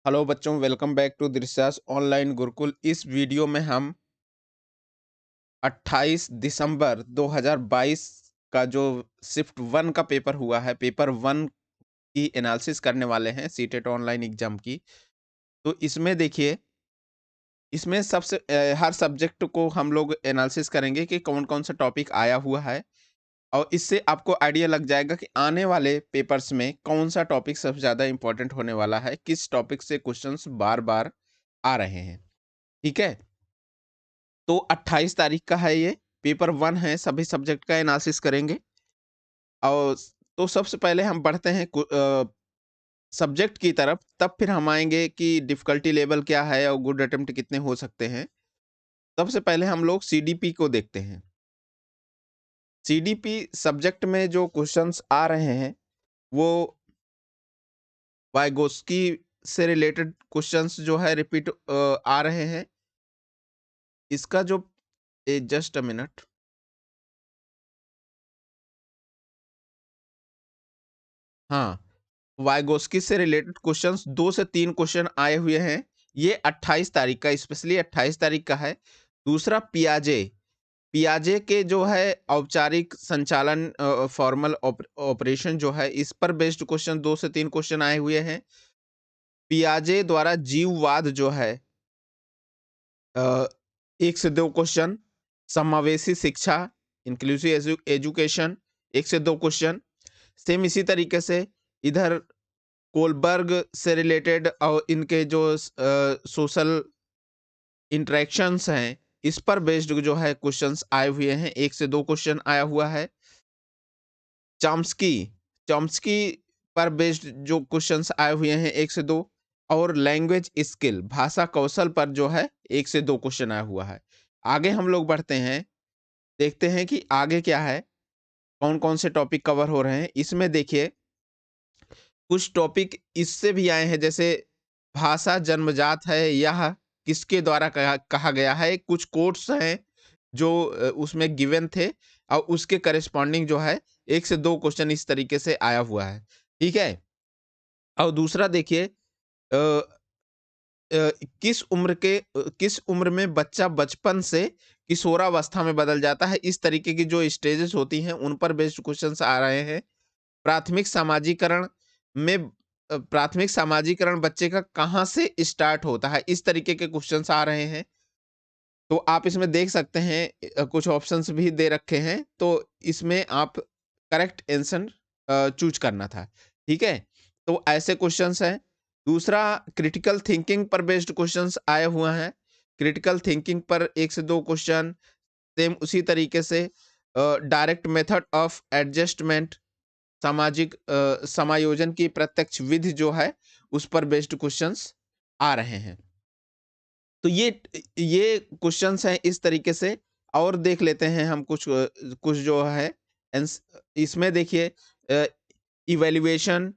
Hello बच्चों, welcome back to Dirsas online Gurukul. इस video में हम 28 दिसंबर 2022 का जो शिफ्ट वन का पेपर हुआ है, पेपर वन की एनालिसिस करने वाले हैं सीटेट ऑनलाइन एग्जाम की। तो इसमें देखिए, इसमें हर सब्जेक्ट को हम लोग एनालिसिस करेंगे कि कौन कौन सा टॉपिक आया हुआ है, और इससे आपको आइडिया लग जाएगा कि आने वाले पेपर्स में कौन सा टॉपिक सबसे ज़्यादा इंपॉर्टेंट होने वाला है, किस टॉपिक से क्वेश्चंस बार बार आ रहे हैं। ठीक है, तो 28 तारीख का है ये, पेपर वन है, सभी सब्जेक्ट का एनालिसिस करेंगे। और तो सबसे पहले हम बढ़ते हैं सब्जेक्ट की तरफ, तब फिर हम आएंगे कि डिफिकल्टी लेवल क्या है और गुड अटेम्प्ट कितने हो सकते हैं। सबसे पहले हम लोग सीडीपी को देखते हैं। सीडीपी सब्जेक्ट में जो क्वेश्चंस आ रहे हैं वो वाइगोस्की से रिलेटेड क्वेश्चंस जो है रिपीट आ रहे हैं। इसका जो जस्ट अ मिनट। हाँ, वाइगोस्की से रिलेटेड क्वेश्चंस 2 से 3 क्वेश्चन आए हुए हैं। ये 28 तारीख का, स्पेशली 28 तारीख का है। दूसरा पियाजे, पियाजे के जो है औपचारिक संचालन फॉर्मल ऑपरेशन जो है, इस पर बेस्ड क्वेश्चन 2 से 3 क्वेश्चन आए हुए हैं। पियाजे द्वारा जीववाद जो है 1 से 2 क्वेश्चन। समावेशी शिक्षा, इंक्लूसिव एजुकेशन, 1 से 2 क्वेश्चन। सेम इसी तरीके से इधर कोलबर्ग से रिलेटेड और इनके जो सोशल इंटरेक्शंस हैं, इस पर बेस्ड जो है क्वेश्चंस आए हुए हैं। 1 से 2 क्वेश्चन आया हुआ है। चॉम्स्की, चॉम्स्की पर बेस्ड जो क्वेश्चंस आए हुए हैं 1 से 2। और लैंग्वेज स्किल, भाषा कौशल पर जो है 1 से 2 क्वेश्चन आया हुआ है। आगे हम लोग बढ़ते हैं, देखते हैं कि आगे क्या है, कौन-कौन से टॉपिक कवर हो रहे हैं। इसमें देखिए, कुछ टॉपिक इससे भी आए हैं, जैसे भाषा जन्मजात है, यह किसके द्वारा कहा कहा गया है। कुछ कोट्स हैं जो उसमें गिवन थे, और उसके करस्पॉन्डिंग जो है 1 से 2 क्वेश्चन इस तरीके से आया हुआ है। ठीक है? और दूसरा देखिए, अ किस उम्र में बच्चा बचपन से किशोरावस्था में बदल जाता है। इस तरीके की जो स्टेजेस होती हैं, उन पर बेस्ड क्वेश्चंस आ रहे हैं। प्राथमिक सामाजीकरण में प्राथमिक सामाजीकरण बच्चे का कहाँ से स्टार्ट होता है, इस तरीके के क्वेश्चंस आ रहे हैं। तो आप इसमें देख सकते हैं, कुछ ऑप्शंस भी दे रखे हैं, तो इसमें आप करेक्ट आंसर चूज करना था। ठीक है, तो ऐसे क्वेश्चंस हैं। दूसरा, क्रिटिकल थिंकिंग पर बेस्ड क्वेश्चंस आए हुए हैं। क्रिटिकल थिंकिंग पर 1 से 2 क्वेश्चन। सेम उसी तरीके से डायरेक्ट मेथड ऑफ एडजस्टमेंट, सामाजिक समायोजन की प्रत्यक्ष विधि जो है, उस पर बेस्ड क्वेश्चंस आ रहे हैं। तो ये क्वेश्चंस हैं इस तरीके से। और देख लेते हैं हम कुछ जो है इसमें देखिए, इवैल्यूएशन,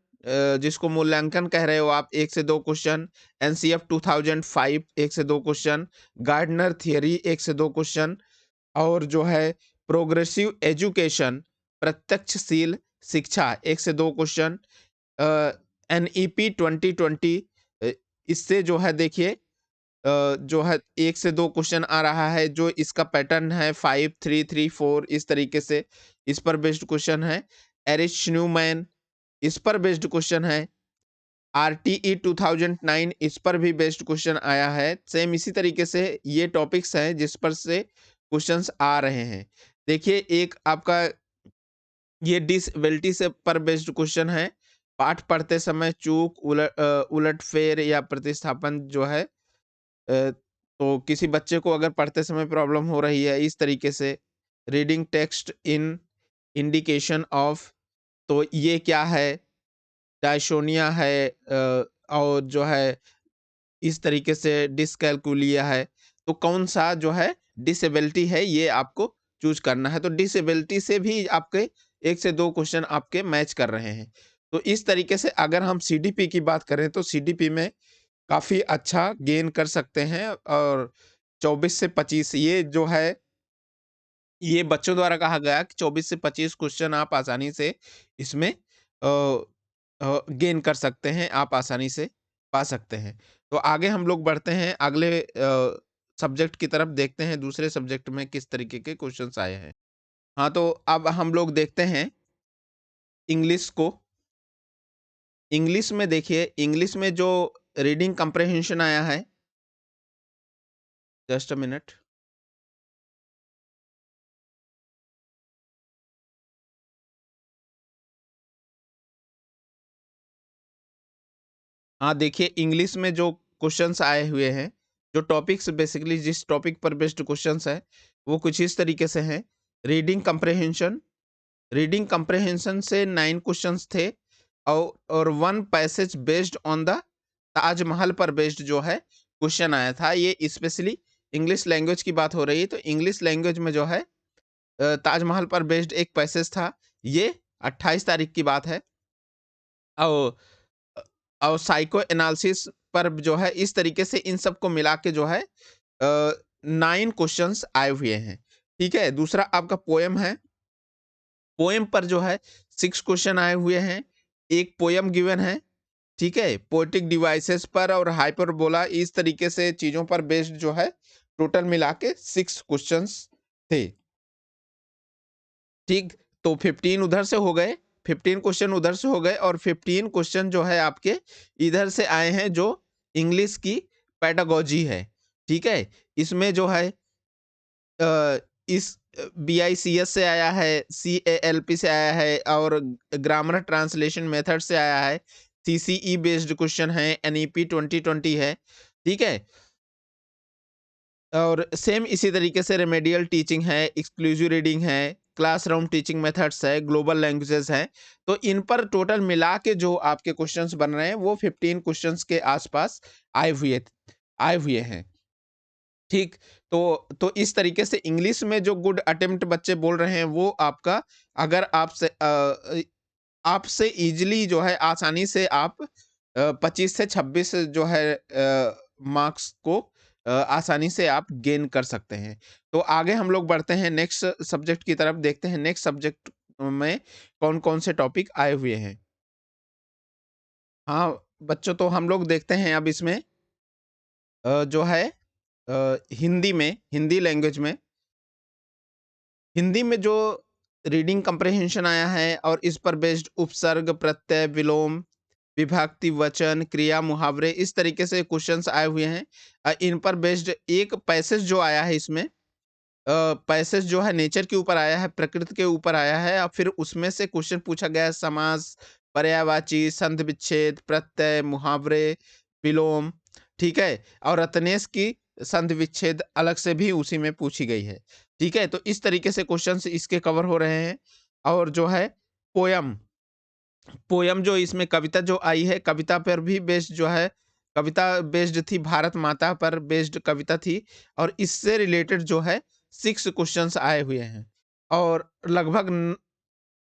जिसको मूल्यांकन कह रहे हो आप, 1 से 2 क्वेश्चन। एनसीएफ 2005, 1 से 2 क्वेश्चन। गार्डनर थियरी, 1 से 2 क्वेश्चन। और जो है प्रोग्रेसिव एजुकेशन, प्रत्यक्षशील शिक्षा, 1 से 2 क्वेश्चन। एनईपी 2020, इससे जो है देखिए, जो है 1 से 2 क्वेश्चन आ रहा है। जो इसका पैटर्न है 5 3 3 4, इस तरीके से इस पर बेस्ड क्वेश्चन है। एरिच न्यूमैन, इस पर बेस्ड क्वेश्चन है। आरटीई 2009, इस पर भी बेस्ड क्वेश्चन आया है। सेम इसी तरीके से ये टॉपिक्स हैं जिस पर से क्वेश्चंस आ रहे हैं। देखिए, एक आपका ये डिसेबिलिटी से पर बेस्ड क्वेश्चन है। पाठ पढ़ते समय चूक, उलटफेर या प्रतिस्थापन जो है, तो किसी बच्चे को अगर पढ़ते समय प्रॉब्लम हो रही है इस तरीके से। Reading text in indication of, तो ये क्या है, डायशोनिया है, और जो है इस तरीके से डिसकैलकुलिया है। तो कौन सा जो है डिसेबिलिटी है, ये आपको चूज करना है। तो डिसेबिलिटी से भी आपके 1 से 2 क्वेश्चन आपके मैच कर रहे हैं। तो इस तरीके से अगर हम सीडीपी की बात करें, तो सीडीपी में काफ़ी अच्छा गेन कर सकते हैं। और 24 से 25 ये जो है, ये बच्चों द्वारा कहा गया कि 24 से 25 क्वेश्चन आप आसानी से इसमें गेन कर सकते हैं आप आसानी से। पा सकते हैं। तो आगे हम लोग बढ़ते हैं अगले सब्जेक्ट की तरफ, देखते हैं दूसरे सब्जेक्ट में किस तरीके के क्वेश्चंस आए हैं। हाँ, तो अब हम लोग देखते हैं इंग्लिश को। इंग्लिश में देखिए, इंग्लिश में जो रीडिंग कम्प्रिहेंशन आया है, जस्ट अ मिनट। हाँ, देखिए इंग्लिश में जो क्वेश्चंस आए हुए हैं, जो टॉपिक्स बेसिकली जिस टॉपिक पर बेस्ड क्वेश्चंस है, वो कुछ इस तरीके से हैं। रीडिंग कम्प्रिहेंशन, रीडिंग कम्प्रिहेंशन से 9 क्वेश्चंस थे और 1 passage based on the Taj Mahal पर बेस्ड जो है क्वेश्चन आया था। ये स्पेशली इंग्लिश लैंग्वेज की बात हो रही है, तो इंग्लिश लैंग्वेज में जो है ताजमहल पर बेस्ड एक पैसेज था। ये 28 तारीख की बात है। और और साइको एनालिसिस पर जो है इस तरीके से इन सबको मिला के जो है 9 क्वेश्चंस आए हुए हैं। ठीक है? दूसरा आपका पोएम है। पोएम पर जो है 6 क्वेश्चन आए हुए हैं। एक पोएम गिवन है, ठीक है? पोएटिक डिवाइसेस पर और हाइपरबोला, इस तरीके से चीज़ों पर बेस्ड जो है टोटल मिला के 6 क्वेश्चंस थे। ठीक? तो 15 उधर से हो गए, 15 क्वेश्चन उधर से हो गए और 15 क्वेश्चन जो है आपके इधर से आए हैं, जो इंग्लिश की पेडागोजी है। ठीक है? इसमें जो है इस बीआईसीएस से आया है, सीएएलपी से आया है और ग्रामर ट्रांसलेशन मेथड से आया है। सीसीई बेस्ड क्वेश्चन है, एनईपी 2020 है। ठीक है? और सेम इसी तरीके से रेमेडियल टीचिंग है, एक्सक्लूसिव रीडिंग है, क्लासरूम टीचिंग मेथड्स है, ग्लोबल लैंग्वेजेस हैं। तो इन पर टोटल मिला के जो आपके क्वेश्चंस बन रहे हैं, वो 15 क्वेश्चंस के आसपास आए हुए हैं। ठीक, तो इस तरीके से इंग्लिश में जो गुड अटेम्प्ट बच्चे बोल रहे हैं, वो आपका, अगर आपसे इजीली जो है आसानी से आप 25 से 26 जो है मार्क्स को आसानी से आप गेन कर सकते हैं। तो आगे हम लोग बढ़ते हैं नेक्स्ट सब्जेक्ट की तरफ, देखते हैं नेक्स्ट सब्जेक्ट में कौन-कौन से टॉपिक आए हुए हैं। हाँ, बच्चों, तो हम लोग देखते हैं अब इसमें जो है हिंदी लैंग्वेज में, हिंदी में जो रीडिंग कम्प्रिहेंशन आया है और इस पर बेस्ड उपसर्ग, प्रत्यय, विलोम, विभक्ति, वचन, क्रिया, मुहावरे, इस तरीके से क्वेश्चंस आए हुए हैं। इन पर बेस्ड एक पैसेज जो आया है इसमें, पैसेज जो है नेचर के ऊपर आया है, प्रकृति के ऊपर आया है और फिर उसमें से क्वेश्चन पूछा गया है समास, पर्यायवाची, संधि विच्छेद, प्रत्यय, मुहावरे, विलोम, ठीक है? और रत्नेश की संधि विच्छेद अलग से भी उसी में पूछी गई है, ठीक है? तो इस तरीके से क्वेश्चंस इसके कवर हो रहे हैं। और जो है पोयम, पोयम जो इसमें कविता जो आई है, कविता पर भी बेस्ड जो है, कविता बेस्ड थी, भारत माता पर बेस्ड कविता थी और इससे रिलेटेड जो है 6 क्वेश्चंस आए हुए हैं और लगभग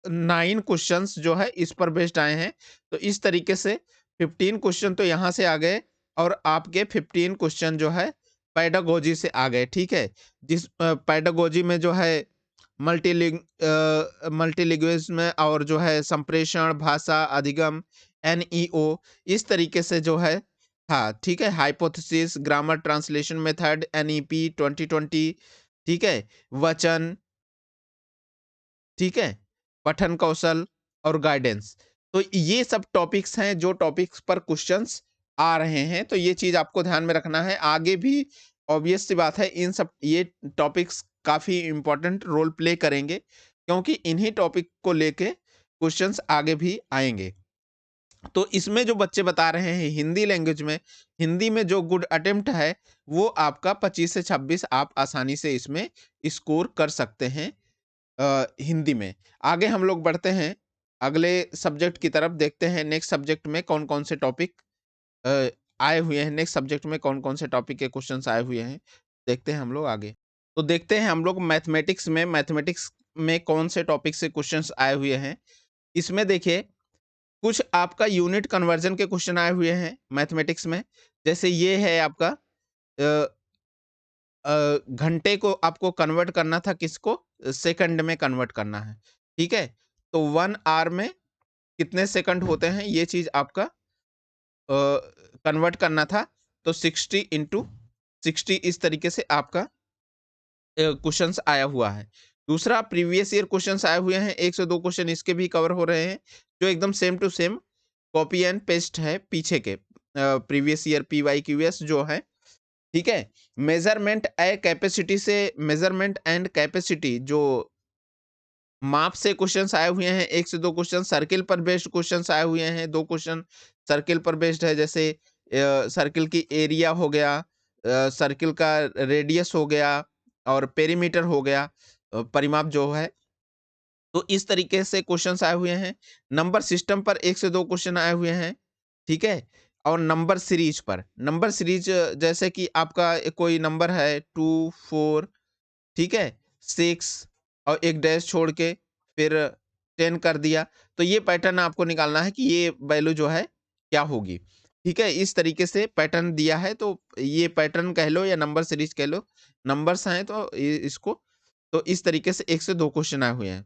9 क्वेश्चंस जो है इस पर बेस्ड आए हैं। तो इस तरीके से 15 क्वेश्चन तो यहाँ से आ गए और आपके 15 क्वेश्चन जो है पेडागोजी से आ गए, ठीक है? जिस पेडागोजी में जो है मल्टीलिंगुइज़्म में और जो है संप्रेषण, भाषा, अधिगम, एनईओ, इस तरीके से जो है, हाँ, ठीक है? Hypothesis, grammar translation method, NEP 2020, ठीक है? वचन, ठीक है? पठन कौशल और गाइडेंस। तो ये सब टॉपिक्स हैं जो टॉपिक्स पर क्वेश्चंस आ रहे हैं, तो ये चीज़ आपको ध्यान में रखना है। आगे भी ऑब्वियस सी बात है, इन सब ये टॉपिक्स काफ़ी इम्पोर्टेंट रोल प्ले करेंगे क्योंकि इन्हीं टॉपिक को लेके क्वेश्चंस आगे भी आएँगे। तो इसमें जो बच्चे बता रहे हैं हिंदी लैंग्वेज में, हिंदी में जो गुड अटेम्प्ट है, वो आपका 25 से 26 आप आसानी से इसमें स्कोर कर सकते हैं हिंदी में। आगे हम लोग बढ़ते हैं, अगले सब्जेक्ट की तरफ, देखते हैं नेक्स्ट सब्जेक्ट में कौन-कौन से टॉपिक अ, आए हुए हैं, नेक्स्ट सब्जेक्ट में कौन-कौन से टॉपिक के क्वेश्चन्स आए हुए हैं, देखते हैं हम लोग आगे। तो देखते हैं हम लोग मैथमेटिक्स में कौन से टॉपिक से क्वेश्चन्स आए हुए हैं। इसमें देखिए, कुछ आपका यूनिट कन्वर्जन के क्वेश्चन आए हुए हैं मैथमेटिक्स में। जैसे ये है आपका अ घंटे को आपको कन्वर्ट करना था किसको? सेकंड में कन्वर्ट करना है, ठीक है? तो 1 आवर में कितने सेकंड होते हैं? ये चीज़ आपका कन्वर्ट करना था तो 60 × 60 इस तरीके से आपका क्वेश्चंस आया हुआ है। दूसरा प्रीवियस ईयर क्वेश्चंस आए हुए हैं, 1 से 2 क्वेश्चन इसके भी कवर हो रहे हैं, जो एकदम same to same copy and paste है पीछे के प्रीवियस ईयर पीवाईक्यूएस जो है, ठीक है। मेजरमेंट एंड कैपेसिटी जो माप से क्वेश्चंस आए हुए हैं, 1 से 2 क्वेश्चन सर्किल पर बेस्ड क्वेश्चंस आए हुए हैं, 2 क्वेश्चन सर्किल पर बेस्ड है, जैसे सर्किल की एरिया हो गया, सर्किल का रेडियस हो गया और पेरीमीटर हो गया, परिमाप जो है। तो इस तरीके से क्वेश्चंस आए हुए हैं। नंबर सिस्टम पर 1 से 2 क्वेश्चन आए हुए हैं, ठीक है। और नंबर सीरीज पर, नंबर सीरीज जैसे कि आपका कोई नंबर है 2, 4, ठीक है, 6 और एक डैश छोड़ के फिर 10 कर दिया, तो ये पैटर्न आपको निकालना है कि ये वैल्यू जो है क्या होगी, ठीक है। इस तरीके से पैटर्न दिया है, तो ये पैटर्न कह लो या नंबर सीरीज कह लो, नंबर्स हैं तो इसको, तो इस तरीके से 1 से 2 क्वेश्चन आए हुए हैं।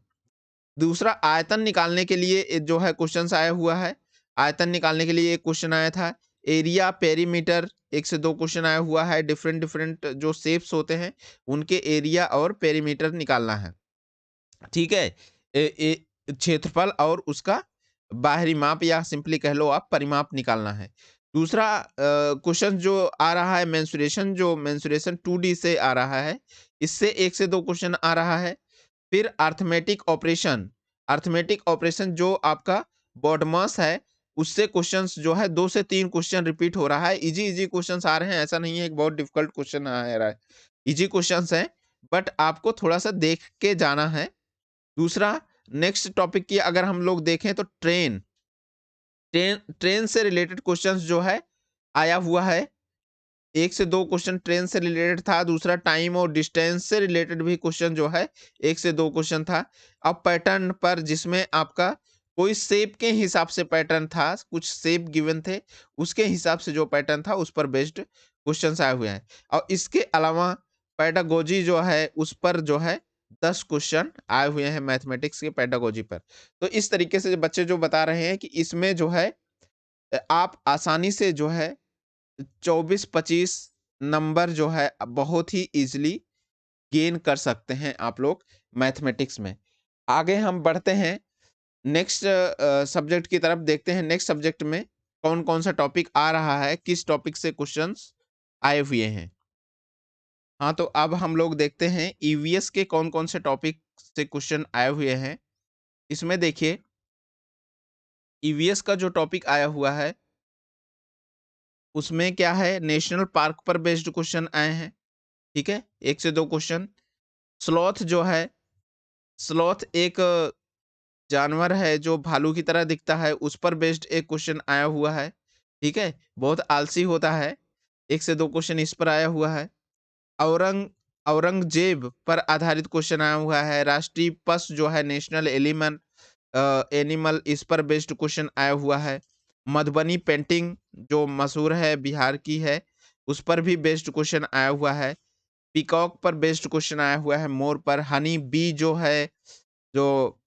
दूसरा आयतन निकालने के लिए जो है क्वेश्चंस आया हुआ है। आयतन निकालने के लिए एक क्वेश्चन आया था। एरिया, पेरीमीटर 1 से 2 क्वेश्चन आया हुआ है। डिफरेंट डिफरेंट जो शेप्स होते हैं उनके एरिया और पेरीमीटर निकालना है, ठीक है। क्षेत्रफल और उसका बाहरी माप या सिंपली कह लो आप परिमाप निकालना है। दूसरा क्वेश्चन जो आ रहा है मेंसुरेशन, जो मेंसुरेशन 2D से आ रहा है, इससे 1 से 2 क्वेश्चन आ रहा है। फिर अर्थमेटिक ऑपरेशन जो आपका बॉडमास है, उससे क्वेश्चंस जो है 2 से 3 क्वेश्चन रिपीट हो रहा है। इजी क्वेश्चंस आ रहे हैं, ऐसा नहीं है एक बहुत डिफिकल्ट क्वेश्चन आ रहा है। इजी क्वेश्चंस हैं, बट आपको थोड़ा-सा देख के जाना है। दूसरा नेक्स्ट टॉपिक की अगर हम लोग देखें तो ट्रेन ट्रेन से रिलेटेड क्वेश्चंस जो है आया हुआ है। 1 से 2 क्वेश्चन ट्रेन से रिलेटेड था। दूसरा टाइम और डिस्टेंस से रिलेटेड भी क्वेश्चन जो है 1 से 2 क्वेश्चन था। अब पैटर्न पर जिसमें आपका कोई शेप के हिसाब से पैटर्न था, कुछ शेप गिवन थे, उसके हिसाब से जो पैटर्न था उस पर बेस्ड क्वेश्चंस आए हुए हैं। और इसके अलावा पेडागोजी जो है उस पर जो है 10 क्वेश्चन आए हुए हैं मैथमेटिक्स के पेडागोजी पर। तो इस तरीके से बच्चे जो बता रहे हैं कि इसमें जो है आप आसानी से जो है 24-25 नंबर जो है बहुत ही इजीली गेन कर सकते हैं आप लोग मैथमेटिक्स में। आगे हम बढ़ते हैं नेक्स्ट सब्जेक्ट की तरफ, देखते हैं नेक्स्ट सब्जेक्ट में कौन-कौन सा टॉपिक आ रहा है, किस टॉपिक से क्वेश्चंस आए हुए हैं। हाँ, तो अब हम लोग देखते हैं ईवीएस के कौन-कौन से टॉपिक से क्वेश्चन आए हुए हैं। इसमें देखिए ईवीएस का जो टॉपिक आया हुआ है, उसमें क्या है, नेशनल पार्क पर बेस्ड क्वेश्चन आए हैं, ठीक है, 1 से 2 क्वेश्चन। स्लॉथ जो है, स्लॉथ एक जानवर है जो भालू की तरह दिखता है, उस पर बेस्ड एक क्वेश्चन आया हुआ है, ठीक है। बहुत आलसी होता है, 1 से 2 क्वेश्चन इस पर आया हुआ है। औरंग औरंगजेब पर आधारित क्वेश्चन आया हुआ है। राष्ट्रीय पशु जो है नेशनल एनिमल, इस पर बेस्ड क्वेश्चन आया हुआ है। मधुबनी पेंटिंग जो मशहूर है, बिहार की है, उस पर भी बेस्ड क्वेश्चन आया हुआ है। पीकॉक पर बेस्ड क्वेश्चन आया हुआ है, मोर पर। हनी बी जो है, जो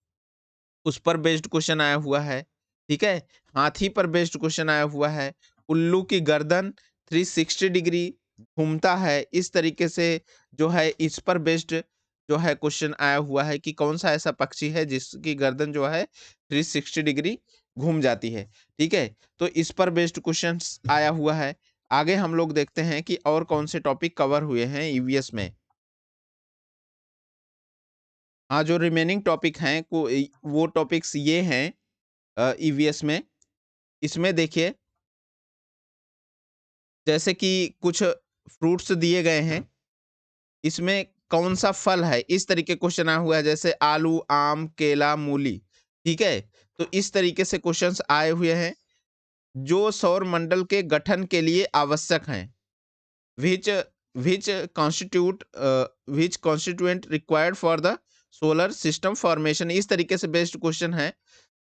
उस पर बेस्ड क्वेश्चन आया हुआ है, ठीक है। हाथी पर बेस्ड क्वेश्चन आया हुआ है। उल्लू की गर्दन 360 डिग्री घूमता है, इस तरीके से जो है इस पर बेस्ड जो है क्वेश्चन आया हुआ है कि कौन सा ऐसा पक्षी है जिसकी गर्दन जो है 360 डिग्री घूम जाती है, ठीक है। तो इस पर बेस्ड क्वेश्चन आया हुआ है। आगे हम लोग देखते हैं कि और कौन से टॉपिक कवर हुए हैं ईवीएस में। हाँ, जो रिमेनिंग टॉपिक हैं वो टॉपिक्स ये हैं ईवीएस में। इसमें देखिए जैसे कि कुछ फ्रूट्स दिए गए हैं, इसमें कौन सा फल है, इस तरीके क्वेश्चन आया हुआ है, जैसे आलू, आम, केला, मूली, ठीक है। तो इस तरीके से क्वेश्चंस आए हुए हैं जो सौर मंडल के गठन के लिए आवश्यक हैं। which which constituent required for the solar system formation, इस तरीके से बेस्ड क्वेश्चन है,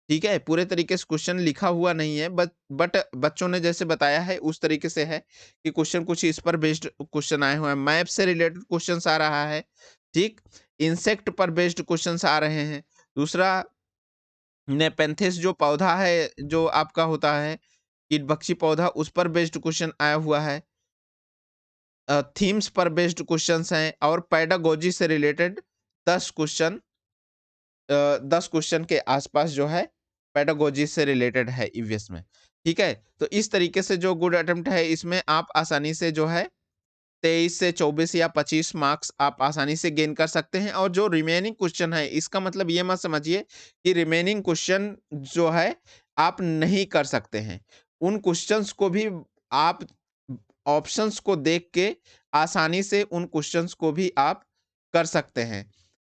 ठीक है। पूरे तरीके से क्वेश्चन लिखा हुआ नहीं है, बट बच्चों ने जैसे बताया है उस तरीके से है कि क्वेश्चन कुछ इस पर बेस्ड क्वेश्चन आए हुए हैं। मैप से रिलेटेड क्वेश्चन आ रहा है, ठीक। इंसेक्ट पर बेस्ड क्वेश्चन आ रहे हैं। दूसरा नेपेंथिस जो पौधा है जो आपका होता है कीट भक्षी पौधा उस पर बेस्ड क्वेश्चन आया हुआ है। थीम्स पर बेस्ड क्वेश्चंस हैं और पेडागोजी से रिलेटेड 10 क्वेश्चन 10 क्वेश्चन के आसपास जो है पेडागोजी से रिलेटेड है ईवीएस में। ठीक है, तो इस तरीके से जो गुड अटेम्प्ट है इसमें आप आसानी से जो है 23 से 24 या 25 मार्क्स आप आसानी से गेन कर सकते हैं। और जो रिमेनिंग क्वेश्चन है इसका मतलब ये मत समझिए कि रिमेनिंग क्वेश्चन जो है आप नहीं कर सकते हैं। उन क्वेश्चंस को भी आप ऑप्शंस को देख के आसानी से उन क्वेश्चंस को भी आप कर सकते हैं।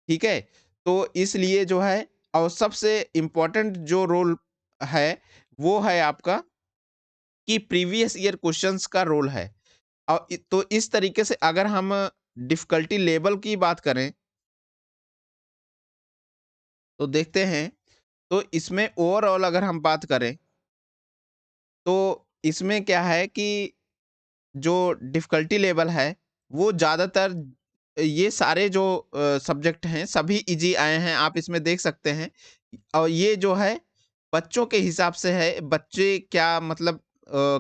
ठीक है, तो इसलिए जो है और सबसे इम्पोर्टेंट जो रोल है वो है आपका कि प्रीवियस ईयर क्वेश्चंस का रोल है। और तो इस तरीके से अगर हम डिफिकल्टी लेवल की बात करें तो देखते हैं, तो इसमें ओवरऑल अगर हम बात करें तो इसमें क्या है कि जो डिफिकल्टी लेवल है वो ज़्यादातर ये सारे जो सब्जेक्ट हैं सभी इजी आए हैं, आप इसमें देख सकते हैं। और ये जो है बच्चों के हिसाब से है, बच्चे क्या मतलब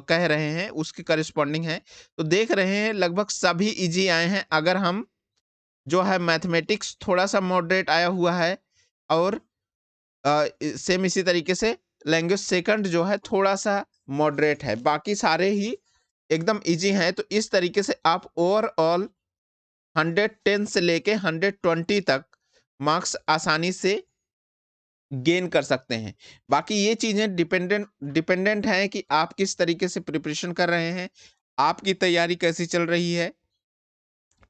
कह रहे हैं उसके करस्पॉन्डिंग है। तो देख रहे हैं लगभग सभी इजी आए हैं। अगर हम जो है मैथमेटिक्स थोड़ा-सा मॉडरेट आया हुआ है और सेम इसी तरीके से लैंग्वेज सेकंड जो है थोड़ा-सा मॉडरेट है। बाकी सारे ही एकदम ईज़ी हैं। तो इस तरीके से आप ओवरऑल 110 से लेके 120 तक मार्क्स आसानी से गेन कर सकते हैं। बाकी ये चीज़ें डिपेंडेंट डिपेंडेंट हैं कि आप किस तरीके से प्रिपरेशन कर रहे हैं, आपकी तैयारी कैसी चल रही है।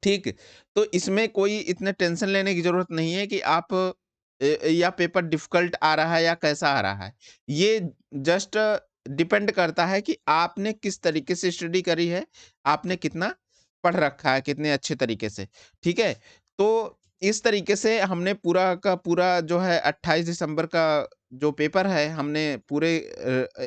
ठीक, तो इसमें कोई इतने टेंशन लेने की ज़रूरत नहीं है कि आप या पेपर डिफ़िकल्ट आ रहा है या कैसा आ रहा है। ये जस्ट डिपेंड करता है कि आपने किस तरीके से स्टडी करी है, आपने कितना पढ़ रखा है, कितने अच्छे तरीके से, ठीक है? तो इस तरीके से हमने पूरा का पूरा जो है 28 दिसंबर का जो पेपर है, हमने पूरे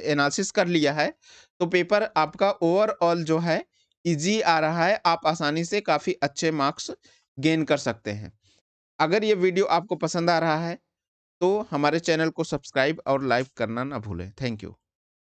एनालिसिस कर लिया है। तो पेपर आपका ओवरऑल जो है ईज़ी आ रहा है, आप आसानी से काफ़ी अच्छे मार्क्स गेन कर सकते हैं। अगर ये वीडियो आपको पसंद आ रहा है, तो हमारे चैनल को सब्सक्राइब और लाइक करना ना भूलें। Thank you.